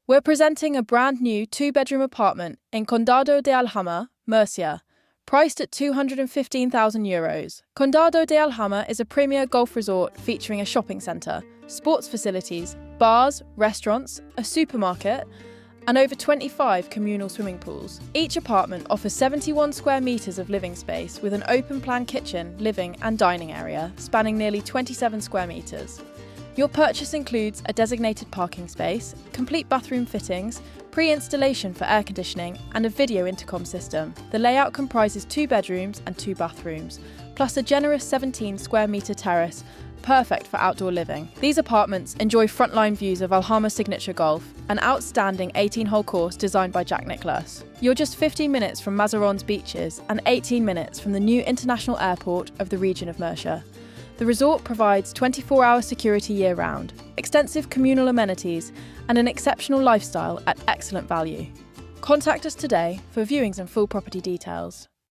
We're presenting a brand new 2-bedroom apartment in Condado de Alhama, Murcia, priced at €215,000. Condado de Alhama is a premier golf resort featuring a shopping centre, sports facilities, bars, restaurants, a supermarket, and over 25 communal swimming pools. Each apartment offers 71 square metres of living space with an open-plan kitchen, living and dining area spanning nearly 27 square metres. Your purchase includes a designated parking space, complete bathroom fittings, pre-installation for air conditioning, and a video intercom system. The layout comprises 2 bedrooms and 2 bathrooms, plus a generous 17 square metre terrace, perfect for outdoor living. These apartments enjoy frontline views of Alhama Signature Golf, an outstanding 18-hole course designed by Nicklaus. You're just 15 minutes from Mazarrón's beaches and 18 minutes from the new international airport of the region of Murcia. The resort provides 24-hour security year-round, extensive communal amenities, and an exceptional lifestyle at excellent value. Contact us today for viewings and full property details.